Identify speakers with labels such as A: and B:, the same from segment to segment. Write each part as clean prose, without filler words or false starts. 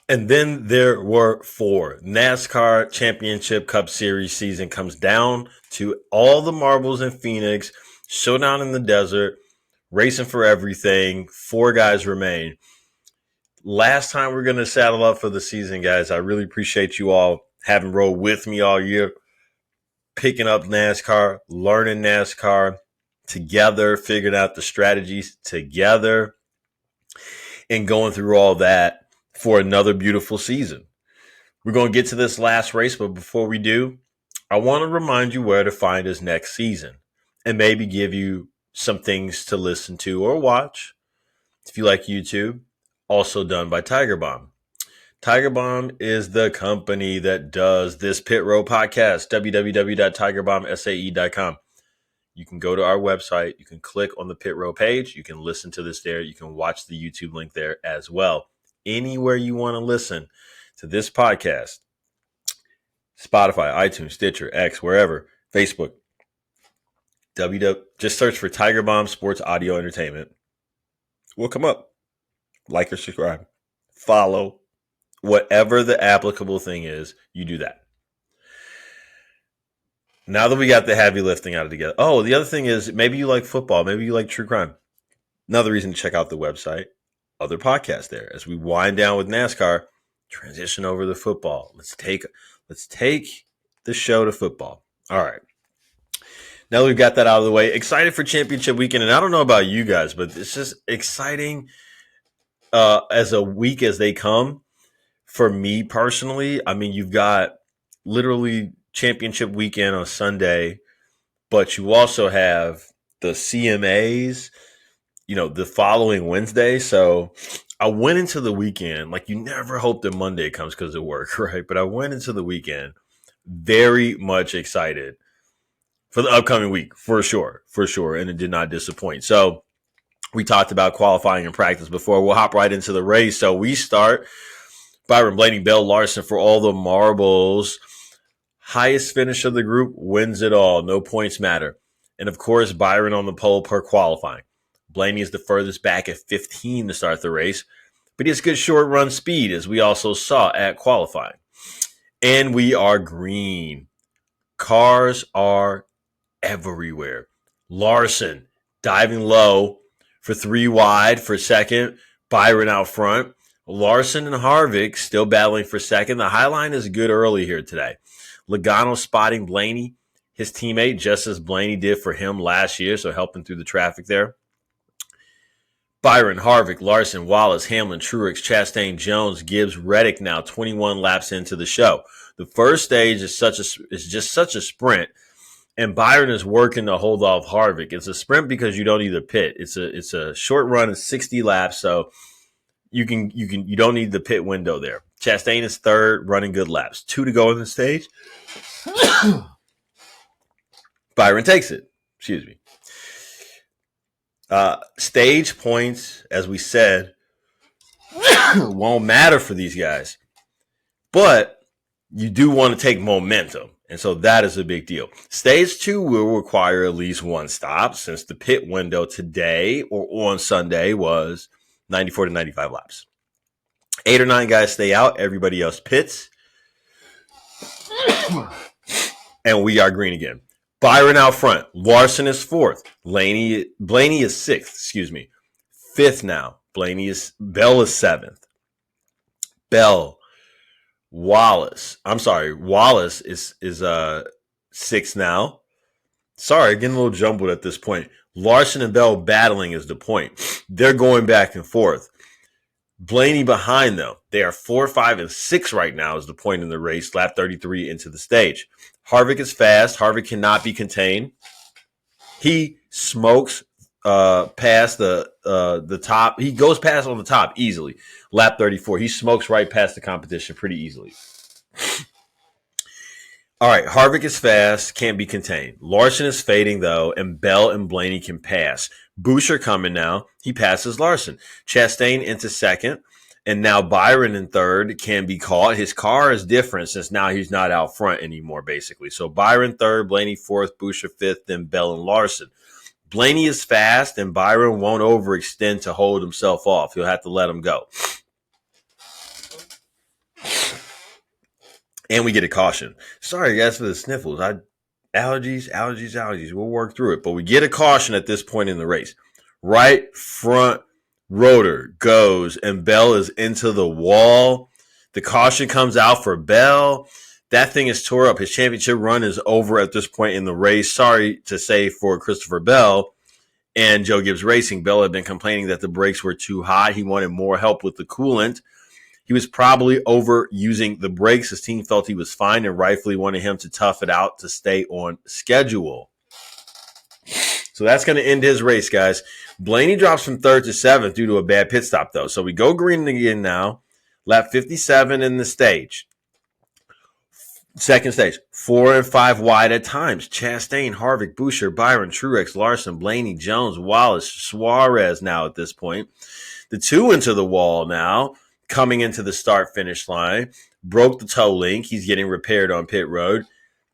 A: And then there were four. NASCAR Championship Cup Series season comes down to all the marbles in Phoenix, showdown in the desert, racing for everything. Four guys remain. Last time we're going to saddle up for the season, guys. I really appreciate you all having rode with me all year, picking up NASCAR, learning NASCAR together, figuring out the strategies together, and going through all that for another beautiful season. We're going to get to this last race, but before we do, I want to remind you where to find us next season and maybe give you some things to listen to or watch if you like YouTube, also done by Tiger Bomb. Tiger Bomb is the company that does this Pit Road podcast, www.tigerbombsae.com. You can go to our website. You can click on the Pit Road page. You can listen to this there. You can watch the YouTube link there as well. Anywhere you want to listen to this podcast, Spotify, iTunes, Stitcher, X, wherever, Facebook, just search for Tiger Bomb Sports Audio Entertainment. We'll come up. Like or subscribe. Follow. Whatever the applicable thing is, you do that. Now that we got the heavy lifting out of together. Oh, the other thing is maybe you like football. Maybe you like true crime. Another reason to check out the website. Other podcasts there. As we wind down with NASCAR, transition over to football. Let's take the show to football. All right. Now that we've got that out of the way, excited for championship weekend. And I don't know about you guys, but it's just exciting as a week as they come. For me personally, I mean, you've got literally championship weekend on Sunday, but you also have the CMAs, the following Wednesday. So I went into the weekend, like you never hope that Monday comes because of work, right? But I went into the weekend very much excited for the upcoming week, for sure. And it did not disappoint. So we talked about qualifying and practice before. We'll hop right into the race. So we start Byron Blaney, Bell Larson for all the marbles. Highest finish of the group wins it all. No points matter. And of course, Byron on the pole per qualifying. Blaney is the furthest back at 15 to start the race, but he has good short run speed, as we also saw at qualifying. And we are green. Cars are everywhere. Larson diving low for 3 wide for second. Byron out front. Larson and Harvick still battling for second. The high line is good early here today. Logano spotting Blaney, his teammate, just as Blaney did for him last year, so helping through the traffic there. Byron, Harvick, Larson, Wallace, Hamlin, Truex, Chastain, Jones, Gibbs, Reddick now 21 laps into the show. The first stage is just such a sprint, and Byron is working to hold off Harvick. It's a sprint because you don't need to pit. It's a short run of 60 laps, so you don't need the pit window there. Chastain is third, running good laps. 2 to go in the stage. Byron takes it. Excuse me. Stage points, as we said, won't matter for these guys. But you do want to take momentum. And so that is a big deal. Stage 2 will require at least one stop, since the pit window today or on Sunday was 94 to 95 laps. 8 or 9 guys stay out. Everybody else pits. And we are green again. Byron out front. Larson is fourth. Blaney is sixth. Excuse me. Fifth now. Bell is seventh. Wallace is sixth now. Sorry, getting a little jumbled at this point. Larson and Bell battling is the point. They're going back and forth. Blaney behind, though. They are 4, 5, and 6 right now is the point in the race. Lap 33 into the stage. Harvick is fast. Harvick cannot be contained. He smokes past the top. He goes past on the top easily. Lap 34. He smokes right past the competition pretty easily. All right, Harvick is fast, can't be contained. Larson is fading, though, and Bell and Blaney can pass. Boucher coming now. He passes Larson. Chastain into second, and now Byron in third can be caught. His car is different since now he's not out front anymore, basically. So Byron third, Blaney fourth, Boucher fifth, then Bell and Larson. Blaney is fast, and Byron won't overextend to hold himself off. He'll have to let him go. And we get a caution. Sorry, guys, for the sniffles. Allergies. We'll work through it. But we get a caution at this point in the race. Right front rotor goes, and Bell is into the wall. The caution comes out for Bell. That thing is tore up. His championship run is over at this point in the race. Sorry to say for Christopher Bell and Joe Gibbs Racing. Bell had been complaining that the brakes were too hot. He wanted more help with the coolant. He was probably overusing the brakes. His team felt he was fine and rightfully wanted him to tough it out to stay on schedule. So that's going to end his race, guys. Blaney drops from 3rd to 7th due to a bad pit stop, though. So we go green again now. Lap 57 in the stage. Second stage, 4 and 5 wide at times. Chastain, Harvick, Boucher, Byron, Truex, Larson, Blaney, Jones, Wallace, Suarez now at this point. The 2 into the wall now, coming into the start-finish line. Broke the toe link. He's getting repaired on pit road.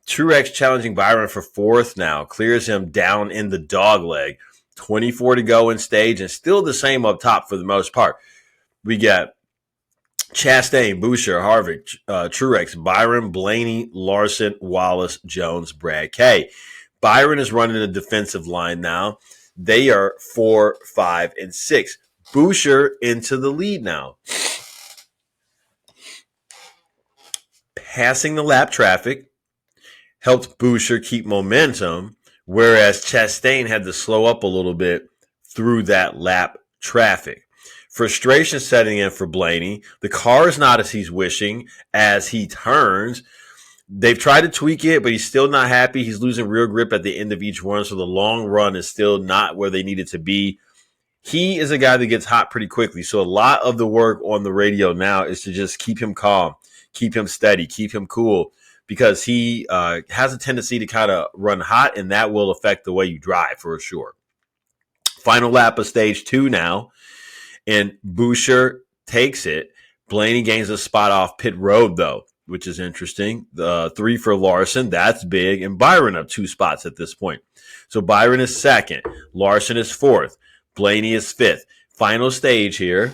A: Truex challenging Byron for 4th now. Clears him down in the dog leg. 24 to go in stage, and still the same up top for the most part. We got Chastain, Boucher, Harvick, Truex, Byron, Blaney, Larson, Wallace, Jones, Brad K. Byron is running a defensive line now. They are 4, 5, and 6. Boucher into the lead now. Passing the lap traffic helped Boucher keep momentum, whereas Chastain had to slow up a little bit through that lap traffic. Frustration setting in for Blaney. The car is not as he's wishing as he turns. They've tried to tweak it, but he's still not happy. He's losing rear grip at the end of each run, so the long run is still not where they need it to be. He is a guy that gets hot pretty quickly, so a lot of the work on the radio now is to just keep him calm, keep him steady, keep him cool, because he has a tendency to kind of run hot, and that will affect the way you drive for sure. Final lap of stage 2 now. And Boucher takes it. Blaney gains a spot off pit road, though, which is interesting. 3 for Larson. That's big. And Byron up 2 spots at this point. So Byron is 2nd. Larson is 4th. Blaney is 5th. Final stage here.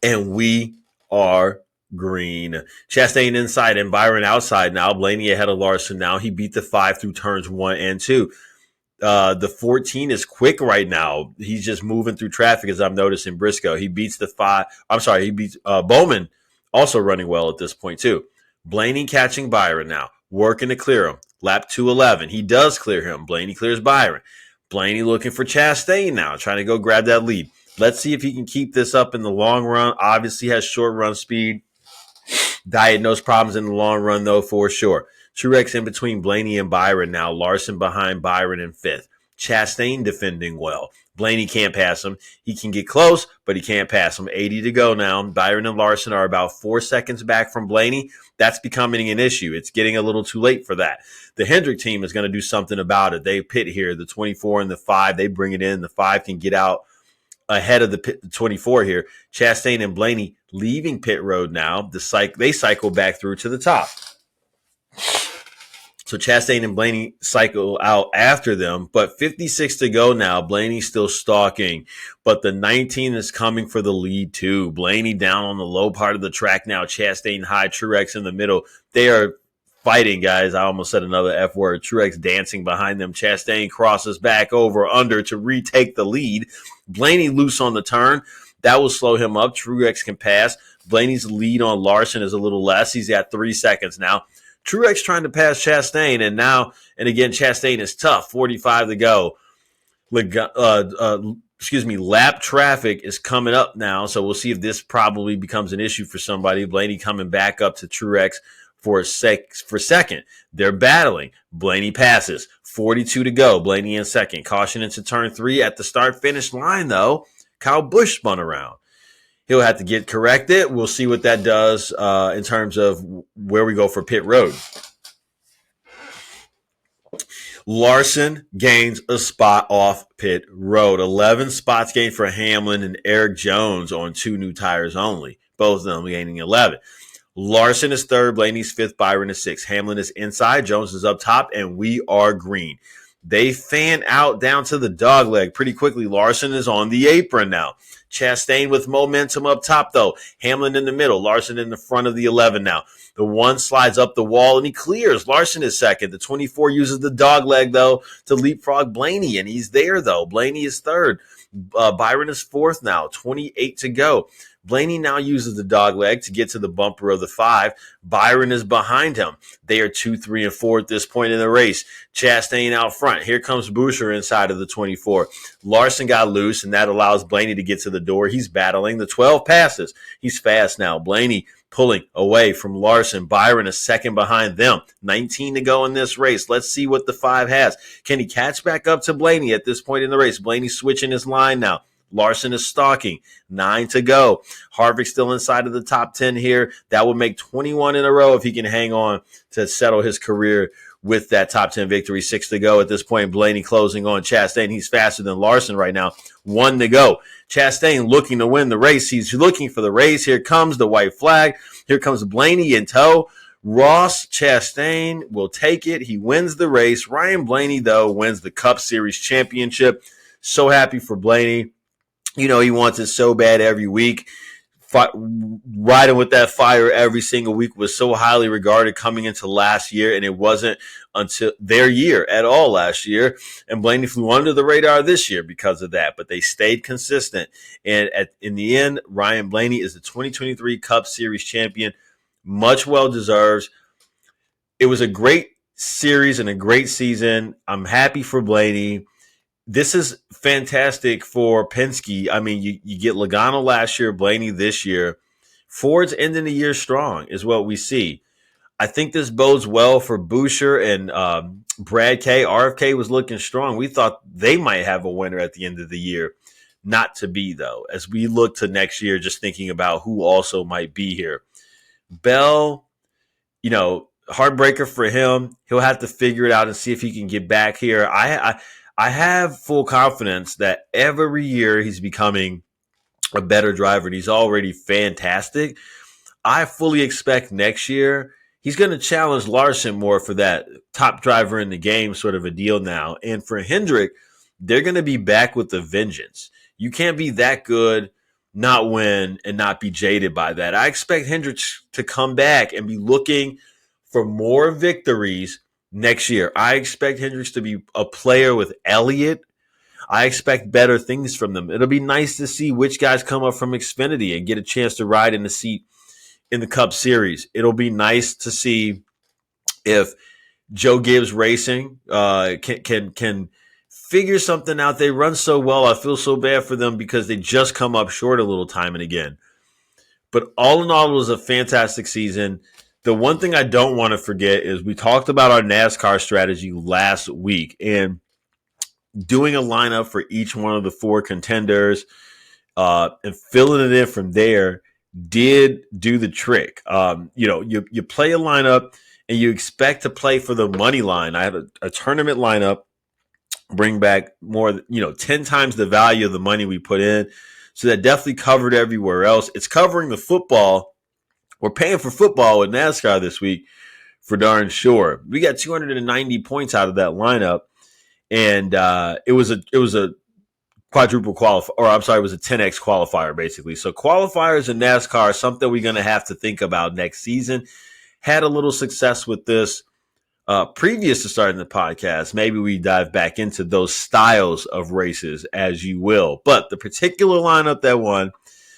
A: And we are green. Chastain inside and Byron outside now. Blaney ahead of Larson now. He beat the 5 through turns 1 and 2. The 14 is quick right now. He's just moving through traffic, as I'm noticing Briscoe. He beats the 5. I'm sorry, he beats Bowman, also running well at this point, too. Blaney catching Byron now, working to clear him. Lap 211. He does clear him. Blaney clears Byron. Blaney looking for Chastain now, trying to go grab that lead. Let's see if he can keep this up in the long run. Obviously has short run speed. Diagnosed problems in the long run, though, for sure. Truex in between Blaney and Byron now. Larson behind Byron in 5th. Chastain defending well. Blaney can't pass him. He can get close, but he can't pass him. 80 to go now. Byron and Larson are about 4 seconds back from Blaney. That's becoming an issue. It's getting a little too late for that. The Hendrick team is going to do something about it. They pit here. The 24 and the 5, they bring it in. The 5 can get out ahead of the 24 here. Chastain and Blaney leaving pit road now. They cycle back through to the top. So Chastain and Blaney cycle out after them, but 56 to go now. Blaney's still stalking, but the 19 is coming for the lead too. Blaney down on the low part of the track now. Chastain high, Truex in the middle. They are fighting, guys. I almost said another F word. Truex dancing behind them. Chastain crosses back over under to retake the lead. Blaney loose on the turn. That will slow him up. Truex can pass. Blaney's lead on Larson is a little less. He's at 3 seconds now. Truex trying to pass Chastain, and again, Chastain is tough. 45 to go. Lap traffic is coming up now, so we'll see if this probably becomes an issue for somebody. Blaney coming back up to Truex for second. They're battling. Blaney passes. 42 to go. Blaney in second. Caution into turn 3 at the start-finish line, though. Kyle Busch spun around. He'll have to get corrected. We'll see what that does in terms of where we go for pit road. Larson gains a spot off pit road. 11 spots gained for Hamlin and Eric Jones on 2 new tires only. Both of them gaining 11. Larson is 3rd. Blaney's 5th. Byron is 6th. Hamlin is inside. Jones is up top, and we are green. They fan out down to the dog leg pretty quickly. Larson is on the apron now. Chastain with momentum up top, though. Hamlin in the middle. Larson in the front of the 11 now. The 1 slides up the wall, and he clears. Larson is second. The 24 uses the dog leg, though, to leapfrog Blaney, and he's there, though. Blaney is third. Byron is fourth now. 28 to go. Blaney now uses the dog leg to get to the bumper of the 5. Byron is behind him. They are 2, 3, and 4 at this point in the race. Chastain out front. Here comes Buescher inside of the 24. Larson got loose, and that allows Blaney to get to the door. He's battling. The 12 passes. He's fast now. Blaney pulling away from Larson. Byron is second behind them. 19 to go in this race. Let's see what the 5 has. Can he catch back up to Blaney at this point in the race? Blaney switching his line now. Larson is stalking. 9 to go. Harvick still inside of the top 10 here. That would make 21 in a row if he can hang on to settle his career with that top 10 victory. 6 to go at this point. Blaney closing on Chastain. He's faster than Larson right now. 1 to go. Chastain looking to win the race. He's looking for the race. Here comes the white flag. Here comes Blaney in tow. Ross Chastain will take it. He wins the race. Ryan Blaney, though, wins the Cup Series championship. So happy for Blaney. You know, he wants it so bad every week. Riding with that fire every single week was so highly regarded coming into last year, and it wasn't until their year at all last year. And Blaney flew under the radar this year because of that, but they stayed consistent. And in the end, Ryan Blaney is the 2023 Cup Series champion. Much well deserved. It was a great series and a great season. I'm happy for Blaney. This is fantastic for Penske. I mean, you get Logano last year, Blaney this year. Ford's ending the year strong is what we see. I think this bodes well for Buescher and Brad K. RFK was looking strong. We thought they might have a winner at the end of the year. Not to be, though, as we look to next year, just thinking about who also might be here. Bell, you know, heartbreaker for him. He'll have to figure it out and see if he can get back here. I have full confidence that every year he's becoming a better driver, and he's already fantastic. I fully expect next year he's going to challenge Larson more for that top driver in the game sort of a deal now. And for Hendrick, they're going to be back with the vengeance. You can't be that good, not win, and not be jaded by that. I expect Hendrick to come back and be looking for more victories next year. I expect Hendricks to be a player with Elliott. I expect better things from them. It'll be nice to see which guys come up from Xfinity and get a chance to ride in the seat in the Cup Series. It'll be nice to see if Joe Gibbs Racing can figure something out. They run so well. I feel so bad for them because they just come up short a little time and again. But all in all, it was a fantastic season. The one thing I don't want to forget is we talked about our NASCAR strategy last week, and doing a lineup for each one of the 4 contenders and filling it in from there did do the trick. You play a lineup and you expect to play for the money line. I have a tournament lineup, bring back more, 10 times the value of the money we put in. So that definitely covered everywhere else. It's covering the football. We're paying for football with NASCAR this week for darn sure. We got 290 points out of that lineup, and it was a quadruple qualifier, or I'm sorry, it was a 10x qualifier basically. So qualifiers in NASCAR are something we're going to have to think about next season. Had a little success with this previous to starting the podcast. Maybe we dive back into those styles of races as you will. But the particular lineup that won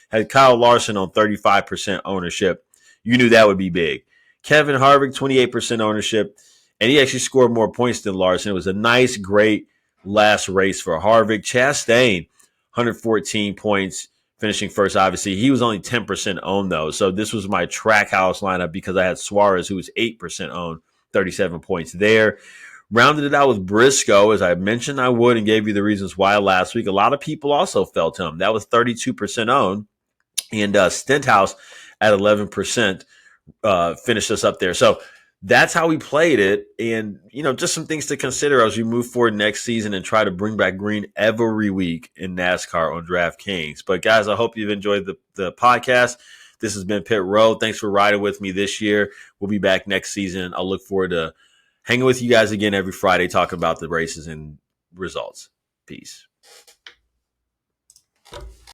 A: had Kyle Larson on 35% ownership. You knew that would be big. Kevin Harvick, 28% ownership, and he actually scored more points than Larson. It was a nice, great last race for Harvick. Chastain, 114 points, finishing first, obviously. He was only 10% owned, though. So this was my Trackhouse lineup because I had Suarez, who was 8% owned, 37 points there. Rounded it out with Briscoe, as I mentioned I would, and gave you the reasons why last week. A lot of people also felt him. That was 32% owned. And Stenthouse at 11% finished us up there. So that's how we played it. And, just some things to consider as we move forward next season and try to bring back green every week in NASCAR on DraftKings. But, guys, I hope you've enjoyed the podcast. This has been Pit Road. Thanks for riding with me this year. We'll be back next season. I look forward to Hanging with you guys again every Friday, talking about the races and results. Peace.